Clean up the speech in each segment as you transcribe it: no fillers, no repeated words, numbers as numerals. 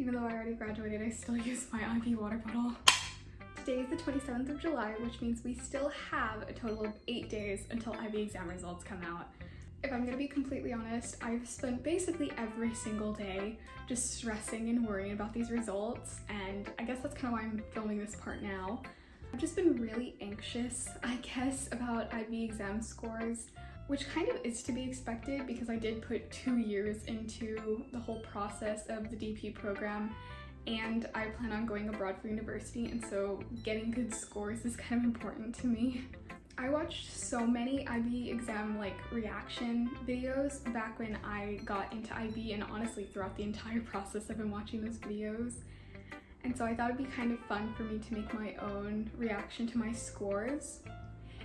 Even though I already graduated, I still use my IB water bottle. Today is the 27th of July, which means we still have a total of 8 days until IB exam results come out. If I'm gonna be completely honest, I've spent basically every single day just stressing and worrying about these results, and I guess that's kind of why I'm filming this part now. I've just been really anxious, I guess, about IB exam scores, which kind of is to be expected because I did put 2 years into the whole process of the DP program, and I plan on going abroad for university, and so getting good scores is kind of important to me. I watched so many IB exam reaction videos back when I got into IB, and honestly throughout the entire process I've been watching those videos. And so I thought it'd be kind of fun for me to make my own reaction to my scores.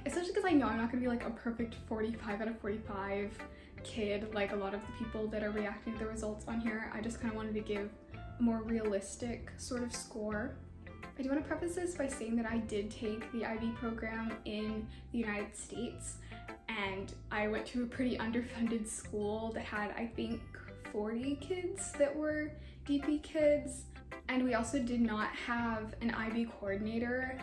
Especially because I know I'm not gonna be like a perfect 45 out of 45 kid like a lot of the people that are reacting to the results on here. I just kind of wanted to give a more realistic sort of score. I do want to preface this by saying that I did take the IB program in the United States, and I went to a pretty underfunded school that had, I think, 40 kids that were DP kids. And we also did not have an IB coordinator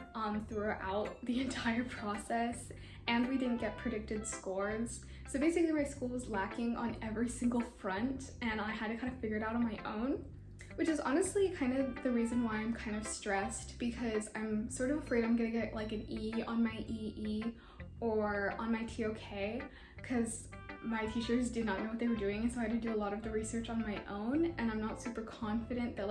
throughout the entire process, and we didn't get predicted scores. So basically my school was lacking on every single front, and I had to kind of figure it out on my own, which is honestly kind of the reason why I'm kind of stressed, because I'm sort of afraid I'm gonna get like an E on my EE or on my TOK, because my teachers did not know what they were doing, and so I had to do a lot of the research on my own, and I'm not super confident that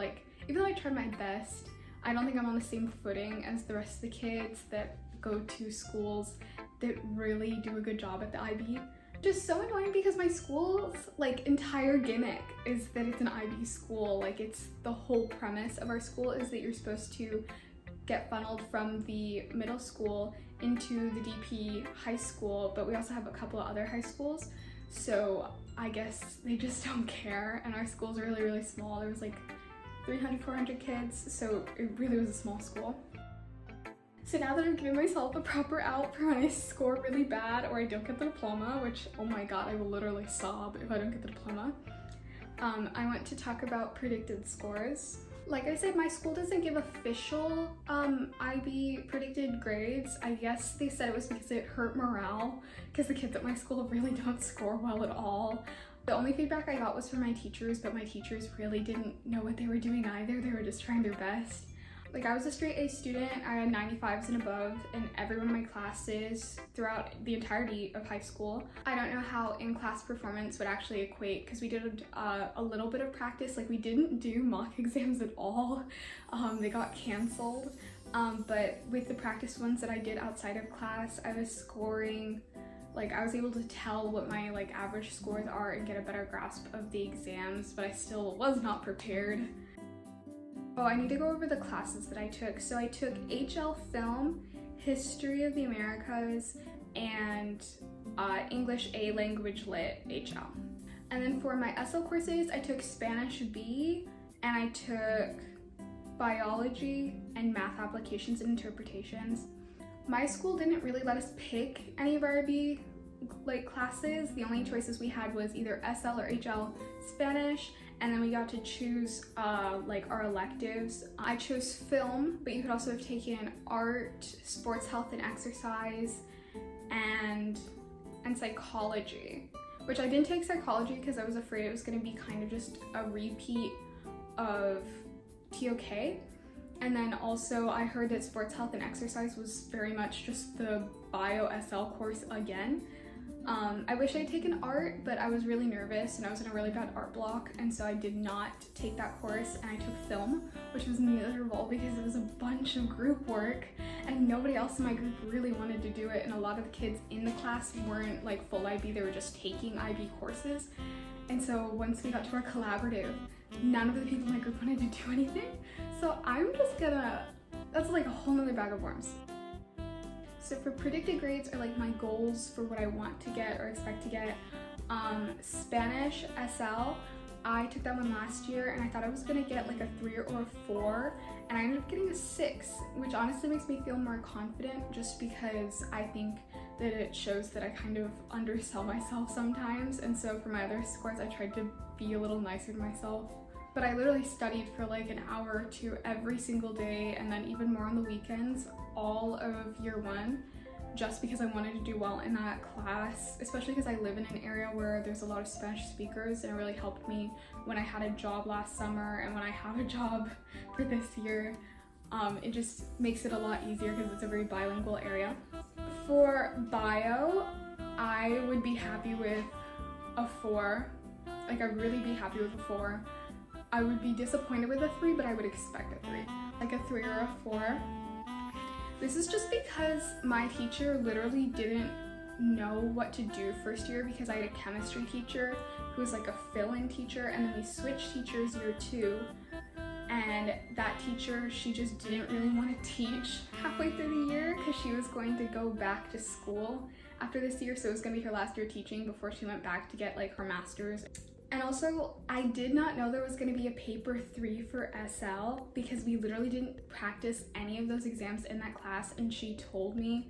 even though I tried my best, I don't think I'm on the same footing as the rest of the kids that go to schools that really do a good job at the IB. Just so annoying because my school's entire gimmick is that it's an IB school. It's the whole premise of our school is that you're supposed to get funneled from the middle school into the DP high school, but we also have a couple of other high schools. So I guess they just don't care, and our school's really, really small. There was 300, 400 kids, so it really was a small school. So now that I've given myself a proper out for when I score really bad or I don't get the diploma, which, oh my god, I will literally sob if I don't get the diploma, I want to talk about predicted scores. Like I said, my school doesn't give official IB predicted grades. I guess they said it was because it hurt morale, because the kids at my school really don't score well at all. The only feedback I got was from my teachers, but my teachers really didn't know what they were doing either. They were just trying their best. I was a straight A student. I had 95s and above in every one of my classes throughout the entirety of high school. I don't know how in-class performance would actually equate, because we did a little bit of practice. We didn't do mock exams at all. They got canceled. But with the practice ones that I did outside of class, I was scoring, I was able to tell what my average scores are and get a better grasp of the exams, but I still was not prepared. Oh, I need to go over the classes that I took. So I took HL Film, History of the Americas, and English A Language Lit HL. And then for my SL courses, I took Spanish B, and I took Biology and Math Applications and Interpretations. My school didn't really let us pick any of our IB classes. The only choices we had was either SL or HL Spanish, and then we got to choose our electives. I chose film, but you could also have taken art, sports health and exercise, and psychology, which I didn't take psychology because I was afraid it was going to be kind of just a repeat of TOK. And then also I heard that sports health and exercise was very much just the bio SL course again. I wish I had taken art, but I was really nervous and I was in a really bad art block, and so I did not take that course, and I took film, which was miserable because it was a bunch of group work and nobody else in my group really wanted to do it, and a lot of the kids in the class weren't full IB, they were just taking IB courses. And so once we got to our collaborative, none of the people in my group wanted to do anything. So I'm just gonna, that's a whole nother bag of worms. So for predicted grades, or my goals for what I want to get or expect to get, Spanish SL, I took that one last year and I thought I was gonna get a 3 or a 4, and I ended up getting a 6, which honestly makes me feel more confident, just because I think that it shows that I kind of undersell myself sometimes. And so for my other scores, I tried to be a little nicer to myself. but I literally studied for like an hour or two every single day, and then even more on the weekends, all of year one, just because I wanted to do well in that class, especially because I live in an area where there's a lot of Spanish speakers, and it really helped me when I had a job last summer and when I have a job for this year. It just makes it a lot easier because it's a very bilingual area. For bio, I would be happy with a 4. Like, I'd really be happy with a 4. I would be disappointed with a 3, but I would expect a 3. Like a 3 or a 4. This is just because my teacher literally didn't know what to do first year, because I had a chemistry teacher who was like a fill-in teacher, and then we switched teachers year 2, and that teacher, she just didn't really want to teach halfway through the year because she was going to go back to school after this year, so it was going to be her last year teaching before she went back to get like her master's. And also, I did not know there was going to be a paper 3 for SL because we literally didn't practice any of those exams in that class, and she told me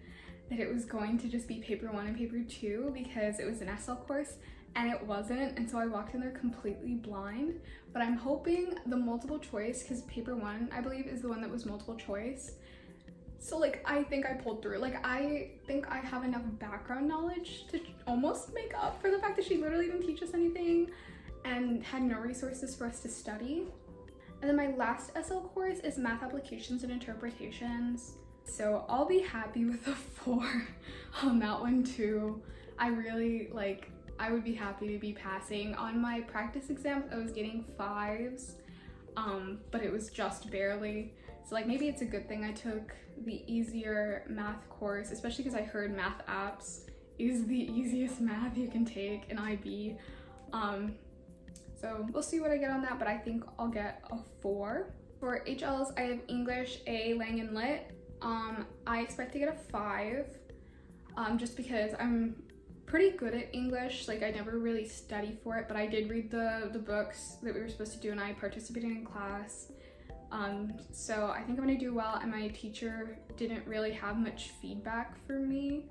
that it was going to just be paper 1 and paper 2 because it was an SL course, and it wasn't, and so I walked in there completely blind. But I'm hoping the multiple choice, because paper 1, I believe, is the one that was multiple choice. So like, I think I pulled through. Like, I think I have enough background knowledge to almost make up for the fact that she literally didn't teach us anything and had no resources for us to study. And then my last SL course is Math Applications and Interpretations. So I'll be happy with a 4 on that one too. I would be happy to be passing. On my practice exams, I was getting 5s, but it was just barely. So like, maybe it's a good thing I took the easier math course, especially because I heard math apps is the easiest math you can take in IB. So we'll see what I get on that, but I think I'll get a 4. For HLs, I have English, A, Lang, and Lit. I expect to get a 5, just because I'm pretty good at English. Like, I never really study for it, but I did read the books that we were supposed to do, and I participated in class. So I think I'm gonna do well, and my teacher didn't really have much feedback for me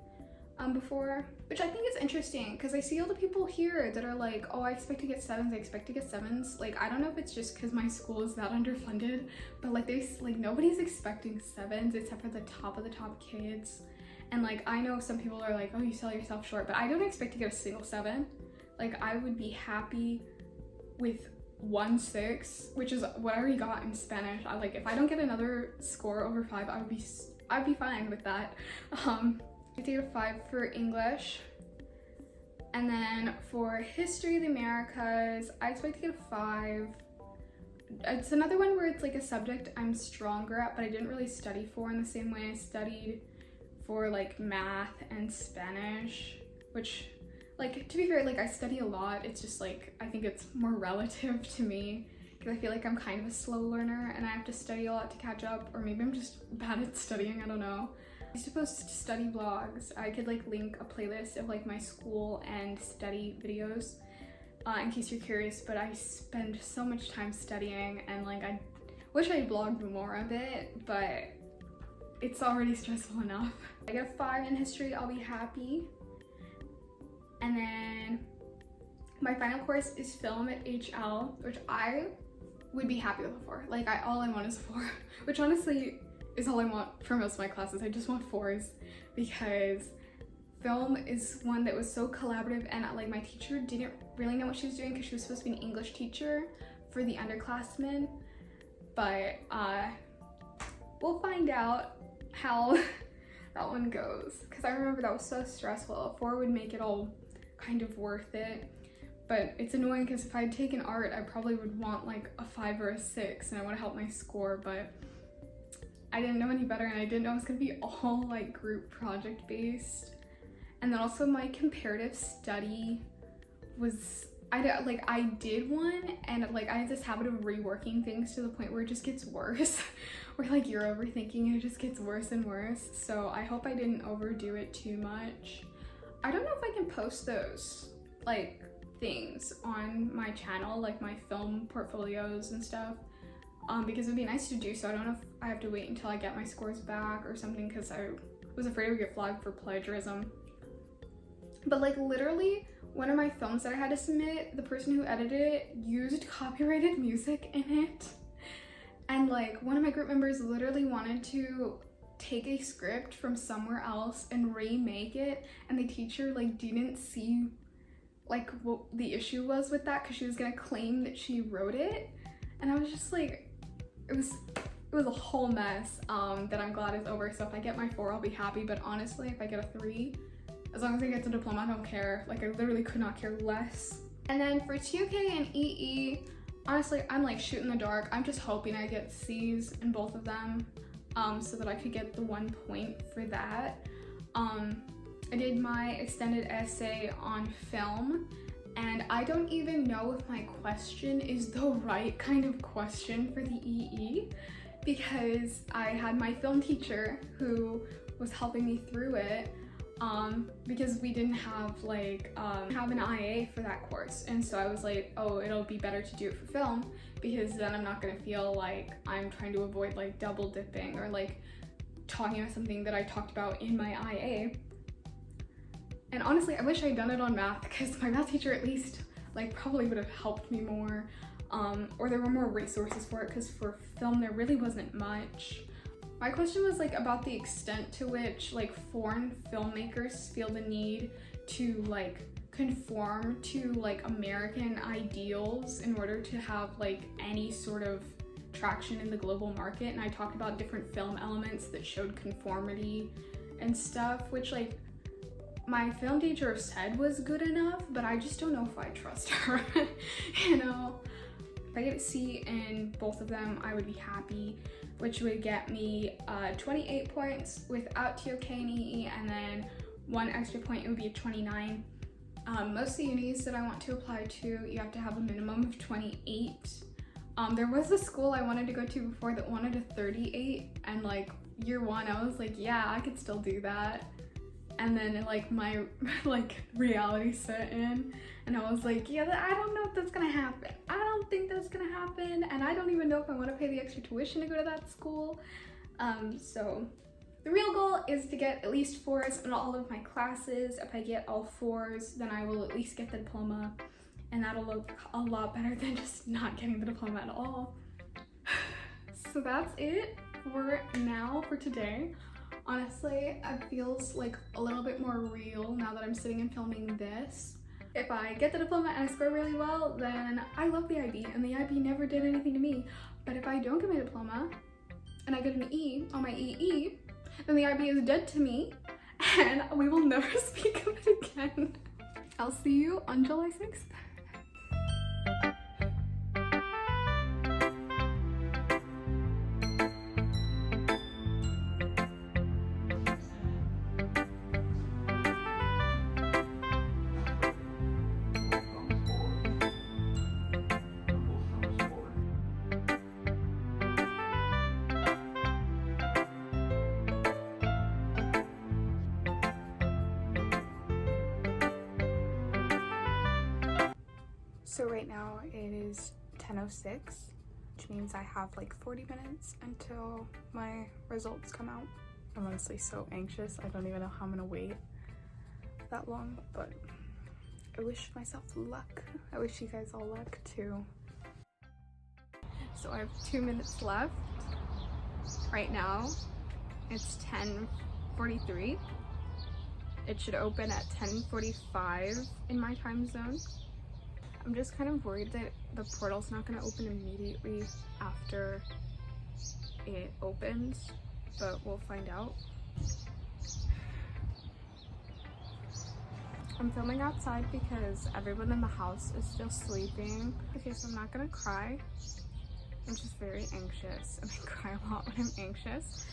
before, which I think is interesting because I see all the people here that are like, oh, I expect to get 7s, I expect to get 7s. Like, I don't know if it's just because my school is that underfunded, but like, nobody's expecting 7s except for the top of the top kids. And like, I know some people are like, oh, you sell yourself short, but I don't expect to get a single 7. Like, I would be happy with 1.6, which is what I already got in Spanish. If I don't get another score over 5, I'd be fine with that. I did a 5 for English. And then for History of the Americas, I expect to get a 5. It's another one where it's like a subject I'm stronger at, but I didn't really study for in the same way I studied for like math and Spanish, which, like, to be fair, like, I study a lot. It's just like, I think it's more relative to me because I feel like I'm kind of a slow learner and I have to study a lot to catch up, or maybe I'm just bad at studying, I don't know. I used to post study vlogs. I could like link a playlist of like my school and study videos in case you're curious, but I spend so much time studying, and like, I wish I vlogged more of it, but it's already stressful enough. I get a 5 in history, I'll be happy. And then my final course is film at HL, which I would be happy with a 4. Like, all I want is a 4, which honestly is all I want for most of my classes. I just want 4s because film is one that was so collaborative, and like, my teacher didn't really know what she was doing because she was supposed to be an English teacher for the underclassmen, but we'll find out how that one goes, because I remember that was so stressful. A 4 would make it all kind of worth it, but it's annoying because if I had taken art, I probably would want like a 5 or a 6, and I want to help my score, but I didn't know any better, and I didn't know it was gonna be all like group project based. And then also my comparative study was, I did one, and like, I have this habit of reworking things to the point where it just gets worse, where like, you're overthinking and it just gets worse and worse. So I hope I didn't overdo it too much. I don't know if I can post those like things on my channel, like my film portfolios and stuff, because it would be nice to do so. I don't know if I have to wait until I get my scores back or something, because I was afraid I would get flagged for plagiarism. But like, literally one of my films that I had to submit, the person who edited it used copyrighted music in it. And like one of my group members literally wanted to take a script from somewhere else and remake it, and the teacher like didn't see like what the issue was with that because she was gonna claim that she wrote it. And I was just like, it was a whole mess that I'm glad is over. So if I get my 4, I'll be happy, but honestly if I get a 3, as long as I get the diploma, I don't care. Like I literally could not care less. And then for 2K and EE, honestly I'm like shooting the dark. I'm just hoping I get C's in both of them so that I could get the 1 point for that. I did my extended essay on film, and I don't even know if my question is the right kind of question for the EE, because I had my film teacher who was helping me through it because we didn't have like have an IA for that course, and so I was like, oh, it'll be better to do it for film because then I'm not gonna feel like I'm trying to avoid like double dipping or like talking about something that I talked about in my IA. And honestly, I wish I had done it on math because my math teacher at least like probably would have helped me more, or there were more resources for it, because for film there really wasn't much. My question was like about the extent to which like foreign filmmakers feel the need to like conform to like American ideals in order to have like any sort of traction in the global market. And I talked about different film elements that showed conformity and stuff, which like my film teacher said was good enough, but I just don't know if I trust her. You know, if I get a C in both of them, I would be happy, which would get me 28 points without TOK and EE, and then 1 extra point, it would be a 29. Most of the unis that I want to apply to, you have to have a minimum of 28. There was a school I wanted to go to before that wanted a 38, and like year 1 I was like, yeah, I could still do that. And then like my like reality set in, and I was like, yeah, I don't know if that's gonna happen. I don't think that's gonna happen, and I don't even know if I want to pay the extra tuition to go to that school. So the real goal is to get at least 4s in all of my classes. If I get all 4s, then I will at least get the diploma, and that'll look a lot better than just not getting the diploma at all. So that's it for now, for today. Honestly, it feels like a little bit more real now that I'm sitting and filming this. If I get the diploma and I score really well, then I love the IB, and the IB never did anything to me. But if I don't get my diploma and I get an E on my EE, then the IB is dead to me and we will never speak of it again. I'll see you on July 6th. So right now it is 10:06, which means I have like 40 minutes until my results come out. I'm honestly so anxious. I don't even know how I'm gonna wait that long, but I wish myself luck. I wish you guys all luck too. So I have 2 minutes left. Right now it's 10:43. It should open at 10:45 in my time zone. I'm just kind of worried that the portal's not going to open immediately after it opens, but we'll find out. I'm filming outside because everyone in the house is still sleeping. Okay, so I'm not going to cry. I'm just very anxious, and I cry a lot when I'm anxious.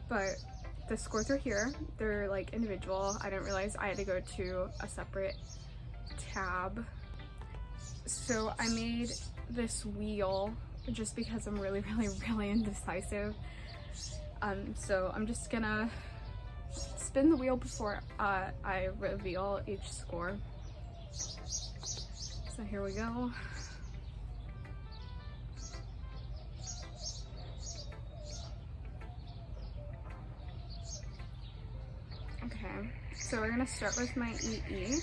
But the scores are here. They're like individual. I didn't realize I had to go to a separate tab. So I made this wheel just because I'm really indecisive. So I'm just gonna spin the wheel before I reveal each score. So here we go. Okay, so we're gonna start with my EE.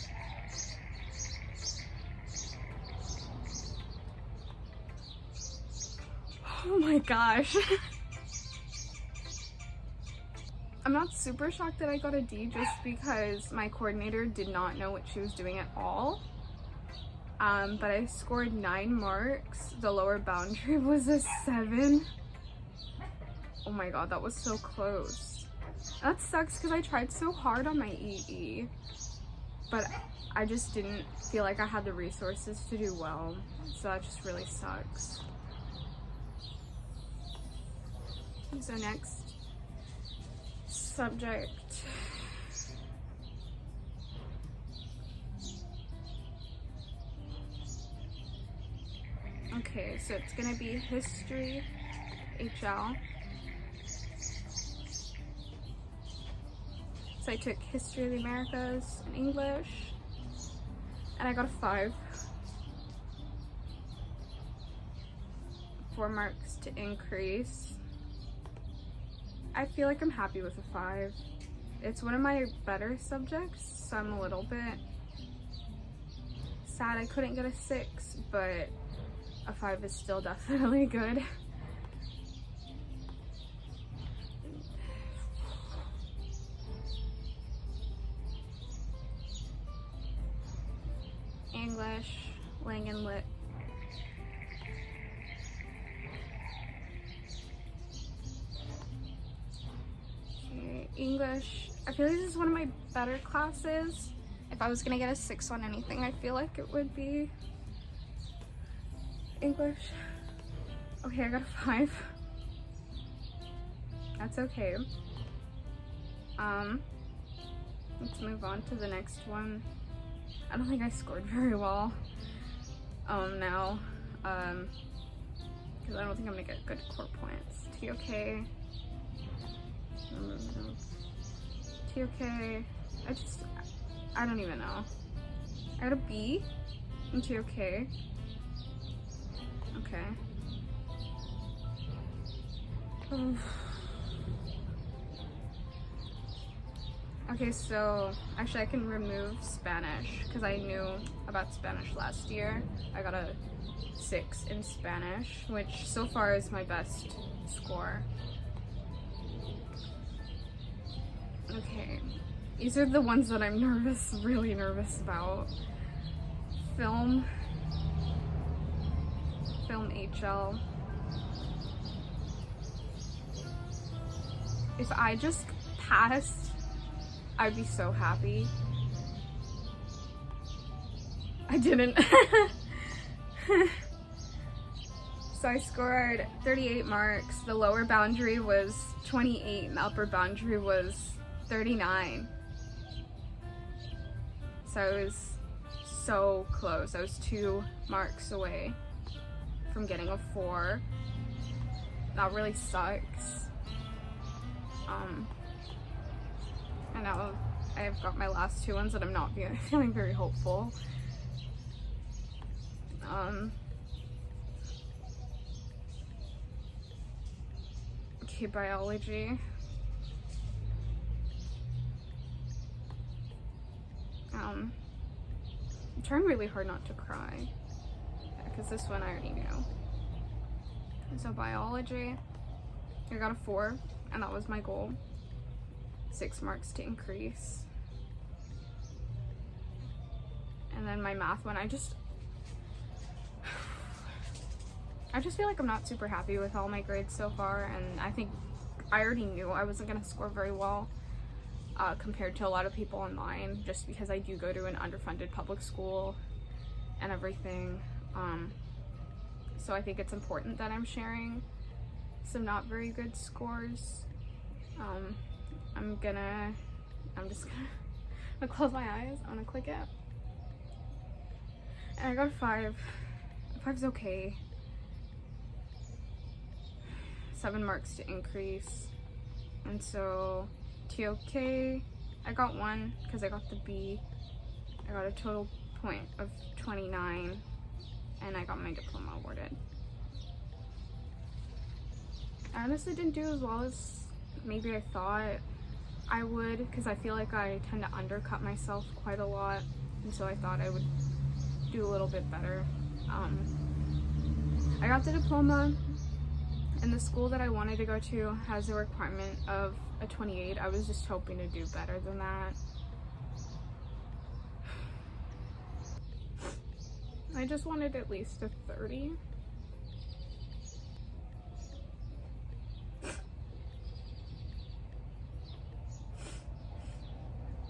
Oh my gosh. I'm not super shocked that I got a D just because my coordinator did not know what she was doing at all. But I scored 9 marks. The lower boundary was a 7. Oh my god, that was so close. That sucks because I tried so hard on my EE, but I just didn't feel like I had the resources to do well. So that just really sucks. So next subject. Okay, so it's gonna be history, HL. So I took history of the Americas and English, and I got a 5. 4 marks to increase. I feel like I'm happy with a 5. It's one of my better subjects, so I'm a little bit sad I couldn't get a 6, but a 5 is still definitely good. English, Lang and Lit. Okay, English. I feel like this is one of my better classes. If I was gonna get a 6 on anything, I feel like it would be English. Okay, I got a 5. That's okay. Let's move on to the next one. I don't think I scored very well now, because I don't think I'm gonna get good core points. TOK, TOK, I don't even know. I got a B in TOK. Okay. Oof. Okay, so actually I can remove Spanish because I knew about Spanish last year. I got a 6 in Spanish, which so far is my best score. Okay, these are the ones that I'm really nervous about. Film HL. If I just passed, I'd be so happy. I didn't. So I scored 38 marks. The lower boundary was 28 and the upper boundary was 39. So I was so close. I was 2 marks away from getting a 4. That really sucks. And now I've got my last 2 ones that I'm not feeling very hopeful. Okay, biology. I'm trying really hard not to cry, because this one I already knew. So biology, I got a 4, and that was my goal. 6 marks to increase. And then my math one, I just feel like I'm not super happy with all my grades so far, and I think I already knew I wasn't gonna score very well compared to a lot of people online, just because I do go to an underfunded public school and everything. So I think it's important that I'm sharing some not very good scores. I'm just gonna close my eyes. I'm gonna click it. And I got a 5. 5's okay. 7 marks to increase. And so TOK, I got 1 because I got the B. I got a total point of 29, and I got my diploma awarded. I honestly didn't do as well as maybe I thought I would, because I feel like I tend to undercut myself quite a lot, and so I thought I would do a little bit better. I got the diploma, And the school that I wanted to go to has a requirement of a 28. I was just hoping to do better than that. I just wanted at least a 30.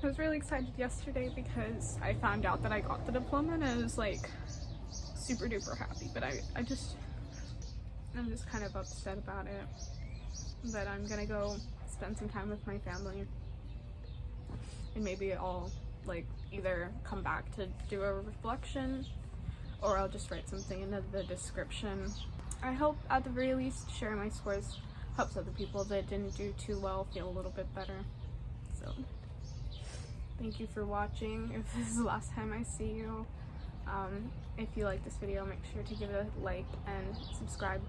I was really excited yesterday because I found out that I got the diploma, and I was like super duper happy, but I'm just kind of upset about it, that I'm gonna go spend some time with my family, and maybe I'll like either come back to do a reflection, or I'll just write something into the description. I hope at the very least sharing my scores helps other people that didn't do too well feel a little bit better. So thank you for watching. If this is the last time I see you, if you like this video, make sure to give it a like and subscribe.